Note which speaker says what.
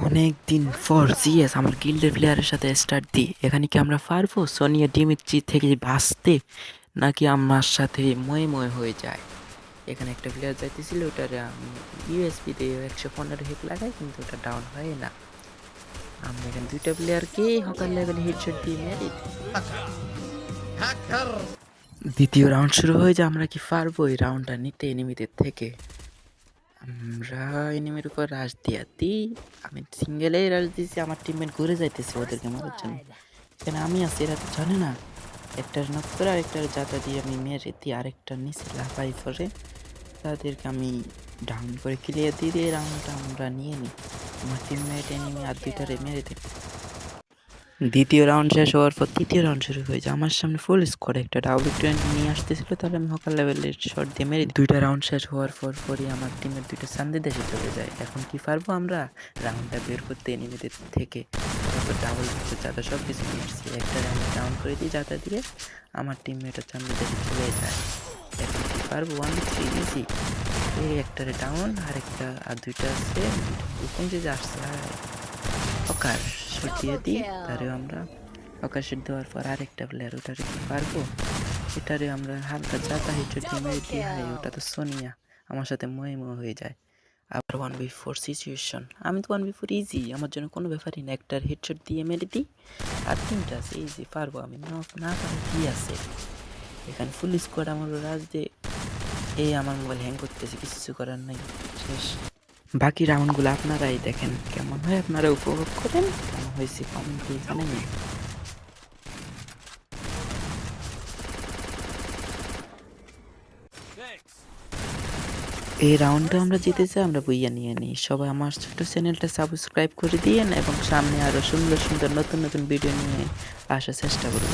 Speaker 1: অনেক দিন পর জিএস আমার গিল্ডের প্লেয়ারের সাথে স্টার্ট দিই। এখানে কি আমরা পারবো সোনিয়া ডিমিত্রি থেকে বাঁচতে, নাকি আমার সাথে ময়ে ময়ে হয়ে যায়? এখানে একটা প্লেয়ার যাইতেছিল, ওটার আমি ইউএসপি দিয়ে 115 হিট লাগাই, কিন্তু ওটা ডাউন হয় না। আমরা এখানে দুইটা প্লেয়ারকে হকার লেভেলে হেডশট দিয়ে মেরে দিই। দ্বিতীয় রাউন্ড শুরু হয়ে যায়। আমরা কি পারবো এই রাউন্ডটা নিতে এনিমিদের থেকে? আমরা এনিমির উপর রাশ দিয়া দিই। আমি সিঙ্গেলেই রাশ দিয়েছি, আমার টিমমেট ঘুরে যাইতেছে ওদেরকে মারার জন্য। এখানে আমি আছি, এরা তো জানে না। একটার নক করে আরেকটার জাতা দিয়ে আমি মেরে দিই, আরেকটা নিচে লাফাই পরে তাদেরকে আমি ডাউন করে ক্লিয়ার দিয়ে দিয়ে রাউন্ডটা আমরা নিয়ে নিই। আমার টিমমেট এনিমি আর দুইটারে মেরে দিই। দ্বিতীয় রাউন্ড শেষ হওয়ার পর তৃতীয় রাউন্ড শুরু হয়ে যায়। আমার সামনে ফুল স্কোয়াড একটা WM নিয়ে আসতেছিল, তাহলে আমি হকার লেভেলের শট দিয়ে মেরে দিই। দুইটা রাউন্ড শেষ হওয়ার পরই আমার টিমের দুইটা সান্দি দেশে চলে যায়। এখন কি পারবো আমরা রাউন্ডটা বের করতে এনিমিদের থেকে? তারপর ডাবল যাতা সব কিছু মিটছি, একটা রাউন্ড ডাউন করে দিই যাতা দিয়ে, আমার টিমমেটও সান্দি দেশে চলে যায়। এখন কি পারবো? 1v3 easy. এই একটারে ডাউন, আর দুইটা আছে। কোন যে আসছে হকার শট দিয়ে দিই, তারেও আমরা হকার শট দেওয়ার পর আরেকটা প্লেয়ার, ওটারে কি পারবো? এটারে আমরা হালকা জাতা হেডশট দিয়ে মেরে দিই। হাই, ওটা তো সোনিয়া আমার সাথে ময়ে হয়ে যায়। আবার 1v4 সিচুয়েশন। আমি তো 1v4 ইজি, আমার জন্য কোনো ব্যাপারই না। একটার হেডশট দিয়ে মেরে দিই, আর তিনটা আছে, ইজি পারবো আমি। না পারে কি আছে? এখানে ফুল স্কোয়াড আমার রাজ দিয়ে। এই আমার মোবাইল হ্যাং করতেছে, কিছু করার নাই, শেষ। বাকি রাউন্ডগুলো আপনারাই দেখেন কেমন হয়, আপনারা উপভোগ করেন। কেমন হয়েছে কমেন্ট করে জানেন। এই রাউন্ডটা আমরা জিতেছি, আমরা বইয়া নিয়ে নিই। সবাই আমার ছোট্ট চ্যানেলটা সাবস্ক্রাইব করে দিয়েন এবং সামনে আরও সুন্দর সুন্দর নতুন নতুন ভিডিও নিয়ে আসার চেষ্টা করব।